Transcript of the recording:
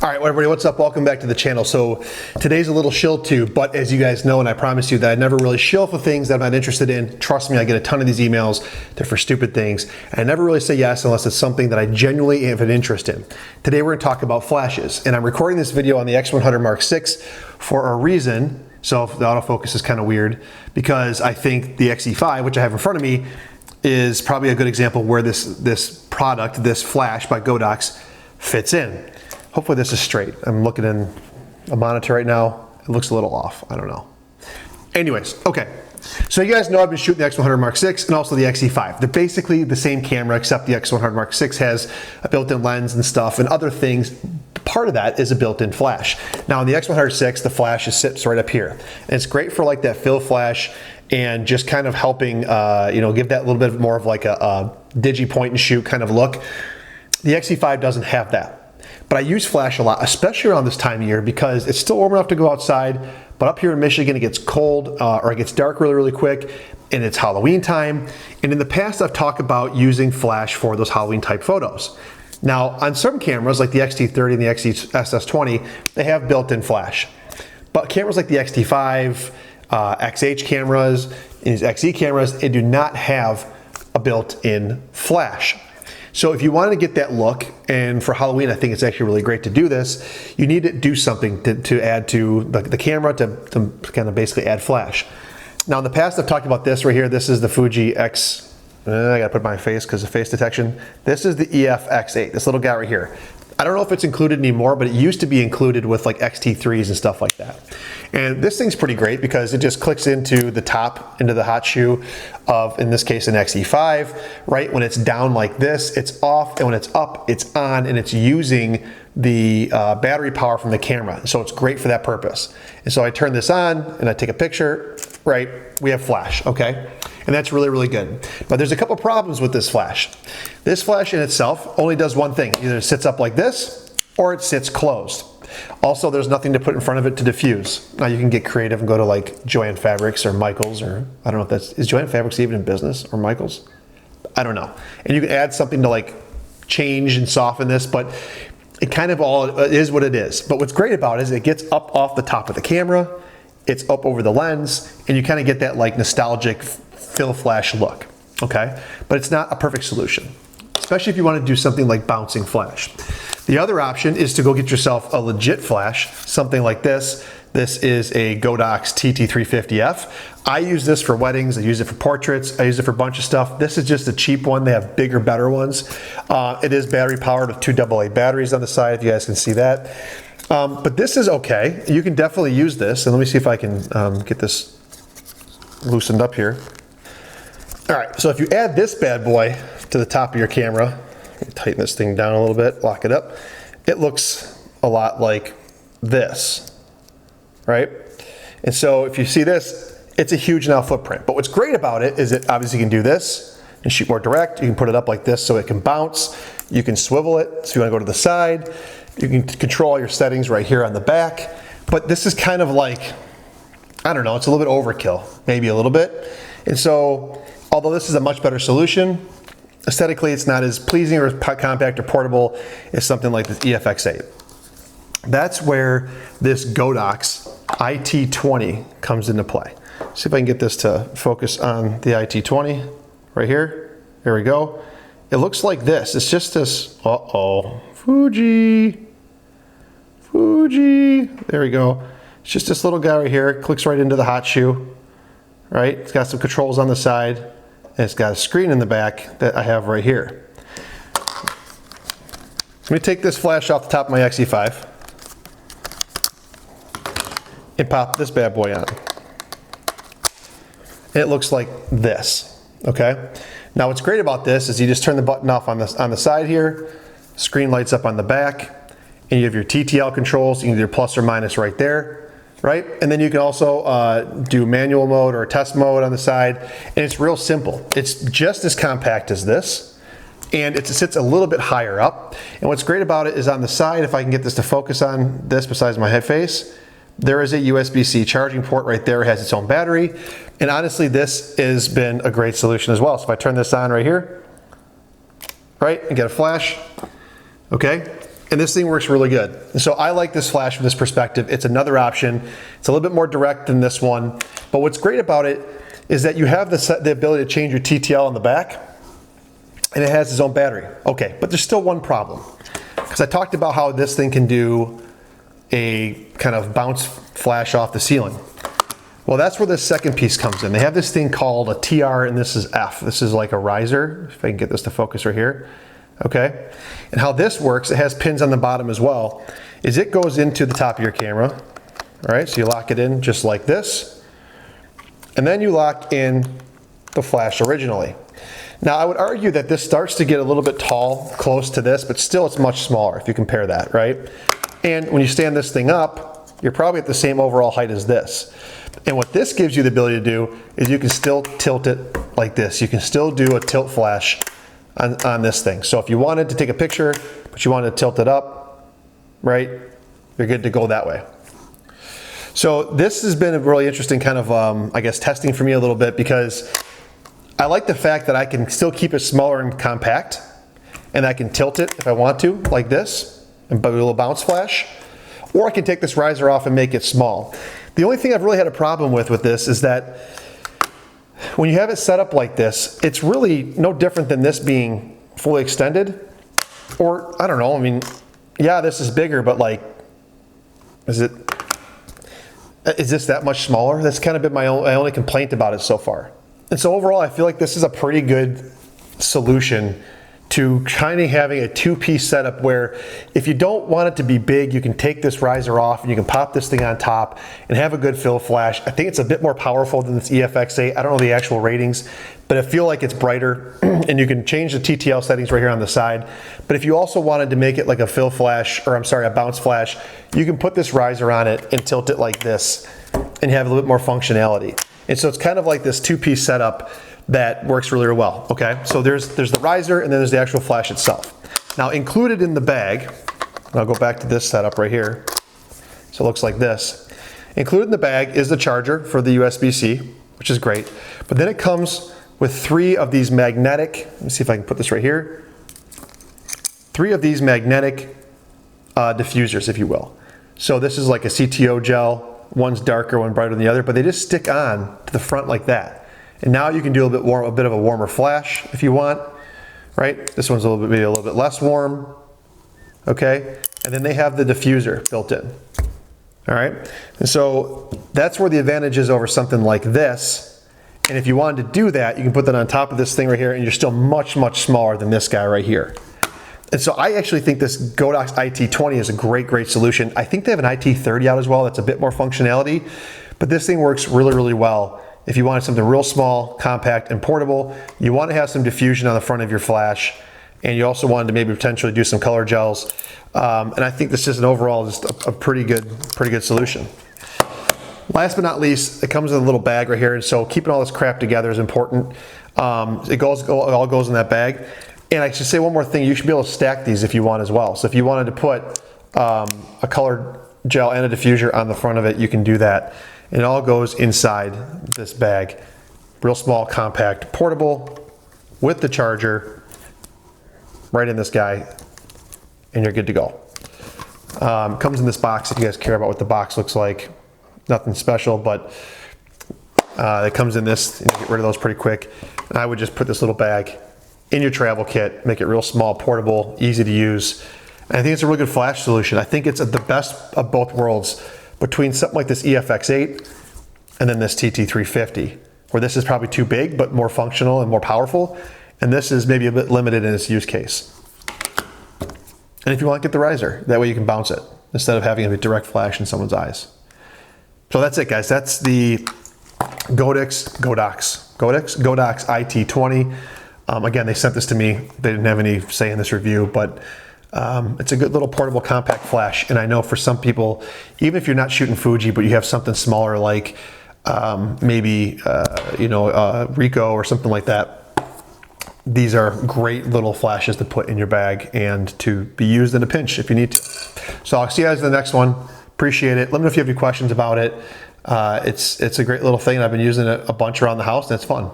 All right, well, everybody, what's up? Welcome back to the channel. So today's a little shill too, but as you guys know, and I promise you that I never really shill for things that I'm not interested in. Trust me, I get a ton of these emails. They're for stupid things. And I never really say yes unless it's something that I genuinely have an interest in. Today we're gonna talk about flashes, and I'm recording this video on the X100 Mark VI for a reason. So if the autofocus is kind of weird, because I think the XE5, which I have in front of me, is probably a good example where this product, this flash by Godox, fits in. Hopefully this is straight. I'm looking in a monitor right now. It looks a little off. I don't know. Anyways, okay. So you guys know I've been shooting the X100 Mark VI and also the XE5. They're basically the same camera, except the X100 Mark VI has a built-in lens and stuff and other things. Part of that is a built-in flash. Now on the X100 VI, the flash just sits right up here. And it's great for like that fill flash and just kind of helping, give that little bit more of like a digi point and shoot kind of look. The XE5 doesn't have that. But I use flash a lot, especially around this time of year, because it's still warm enough to go outside, but up here in Michigan it gets cold or it gets dark really, really quick, and it's Halloween time. And in the past I've talked about using flash for those Halloween type photos. Now on some cameras like the X-T30 and the XS20, they have built-in flash. But cameras like the X-T5, XH cameras, and XE cameras, they do not have a built-in flash. So if you want to get that look, and for Halloween I think it's actually really great to do this, you need to do something to add to the camera to kind of basically add flash. Now in the past I've talked about this right here. This is the Fuji X, I gotta put my face because of face detection. This is the EF-X8, this little guy right here. I don't know if it's included anymore, but it used to be included with like X-T3s and stuff like that. And this thing's pretty great because it just clicks into the top, into the hot shoe of, in this case, an XE5, right? When it's down like this, it's off, and when it's up, it's on, and it's using the battery power from the camera. So it's great for that purpose. And so I turn this on and I take a picture, right? We have flash, okay? And that's really, really good. But there's a couple problems with this flash. This flash in itself only does one thing. Either it sits up like this or it sits closed. Also, there's nothing to put in front of it to diffuse. Now you can get creative and go to like Joann Fabrics or Michaels, or I don't know if is Joann Fabrics even in business, or Michaels? I don't know. And you can add something to like change and soften this, but it kind of all is what it is. But what's great about it is it gets up off the top of the camera, it's up over the lens, and you kind of get that like nostalgic fill flash look, okay? But it's not a perfect solution, especially if you want to do something like bouncing flash. The other option is to go get yourself a legit flash, something like this. This is a Godox TT350F. I use this for weddings, I use it for portraits, I use it for a bunch of stuff. This is just a cheap one. They have bigger, better ones. It is battery powered with 2 AA batteries on the side, if you guys can see that. But this is okay. You can definitely use this. And let me see if I can get this loosened up here. All right, so if you add this bad boy to the top of your camera, tighten this thing down a little bit, lock it up, it looks a lot like this, right? And so if you see this, it's a huge now footprint. But what's great about it is it obviously can do this and shoot more direct. You can put it up like this so it can bounce. You can swivel it, so if you want to go to the side. You can control all your settings right here on the back. But this is kind of like, I don't know, it's a little bit overkill, maybe a little bit. And so, although this is a much better solution, aesthetically it's not as pleasing or as compact or portable as something like this EF-X8. That's where this Godox iT20 comes into play. See if I can get this to focus on the iT20 right here. There we go. It looks like this. It's just this, Fuji. There we go. It's just this little guy right here. It clicks right into the hot shoe, right? It's got some controls on the side, and it's got a screen in the back that I have right here. Let me take this flash off the top of my XE5 and pop this bad boy on. And it looks like this, okay? Now what's great about this is you just turn the button off on the side here, screen lights up on the back, and you have your TTL controls. You can do your plus or minus right there, right? And then you can also do manual mode or test mode on the side, and it's real simple. It's just as compact as this, and it sits a little bit higher up. And what's great about it is on the side, if I can get this to focus on this besides my head face, there is a USB-C charging port right there. It has its own battery. And honestly, this has been a great solution as well. So if I turn this on right here, right, and get a flash, okay? And this thing works really good. And so I like this flash from this perspective. It's another option. It's a little bit more direct than this one. But what's great about it is that you have the ability to change your TTL on the back, and it has its own battery. Okay, but there's still one problem. Because I talked about how this thing can do a kind of bounce flash off the ceiling. Well, that's where the second piece comes in. They have this thing called a TR, and this is F. This is like a riser, if I can get this to focus right here. Okay, and how this works, it has pins on the bottom as well, is it goes into the top of your camera. All right, so you lock it in just like this, and then you lock in the flash originally. Now, I would argue that this starts to get a little bit tall, close to this, but still it's much smaller if you compare that, right? And when you stand this thing up, you're probably at the same overall height as this. And what this gives you the ability to do is you can still tilt it like this. You can still do a tilt flash on this thing. So if you wanted to take a picture, but you wanted to tilt it up, right, you're good to go that way. So this has been a really interesting kind of, I guess, testing for me a little bit, because I like the fact that I can still keep it smaller and compact, and I can tilt it if I want to, like this, and put a little bounce flash, or I can take this riser off and make it small. The only thing I've really had a problem with this is that when you have it set up like this, it's really no different than this being fully extended. Or, I don't know, I mean, yeah, this is bigger, but like, is this that much smaller? That's kind of been my only complaint about it so far. And so overall, I feel like this is a pretty good solution to kind of having a two-piece setup where if you don't want it to be big, you can take this riser off and you can pop this thing on top and have a good fill flash. I think it's a bit more powerful than this EFX8. I don't know the actual ratings, but I feel like it's brighter and you can change the TTL settings right here on the side. But if you also wanted to make it like a fill flash, or I'm sorry, a bounce flash, you can put this riser on it and tilt it like this and have a little bit more functionality. And so it's kind of like this two-piece setup that works really, really well, okay? So there's the riser, and then there's the actual flash itself. Now, included in the bag, and I'll go back to this setup right here. So it looks like this. Included in the bag is the charger for the USB-C, which is great. But then it comes with 3 of these magnetic, let me see if I can put this right here. 3 of these magnetic diffusers, if you will. So this is like a CTO gel. One's darker, one brighter than the other, but they just stick on to the front like that. And now you can do a bit of a warmer flash if you want, right? This one's maybe a little bit less warm, okay? And then they have the diffuser built in, all right? And so that's where the advantage is over something like this. And if you wanted to do that, you can put that on top of this thing right here, and you're still much, much smaller than this guy right here. And so I actually think this Godox iT20 is a great, great solution. I think they have an iT30 out as well that's a bit more functionality, but this thing works really, really well. If you wanted something real small, compact, and portable, you want to have some diffusion on the front of your flash, and you also wanted to maybe potentially do some color gels. And I think this is an overall just a pretty good solution. Last but not least, it comes in a little bag right here, and so keeping all this crap together is important. It all goes in that bag. And I should say one more thing, you should be able to stack these if you want as well. So if you wanted to put a colored gel and a diffuser on the front of it, you can do that. And it all goes inside this bag. Real small, compact, portable, with the charger, right in this guy, and you're good to go. Comes in this box if you guys care about what the box looks like. Nothing special, but it comes in this, and you get rid of those pretty quick. And I would just put this little bag in your travel kit, make it real small, portable, easy to use. And I think it's a really good flash solution. I think it's the best of both worlds between something like this EFX8 and then this TT350, where this is probably too big, but more functional and more powerful. And this is maybe a bit limited in its use case. And if you want, get the riser. That way you can bounce it instead of having a direct flash in someone's eyes. So that's it, guys. That's the Godox iT20. Again, they sent this to me. They didn't have any say in this review, but it's a good little portable compact flash. And I know for some people, even if you're not shooting Fuji, but you have something smaller like maybe Ricoh or something like that, these are great little flashes to put in your bag and to be used in a pinch if you need to. So I'll see you guys in the next one. Appreciate it. Let me know if you have any questions about it. It's a great little thing. I've been using it a bunch around the house, and it's fun.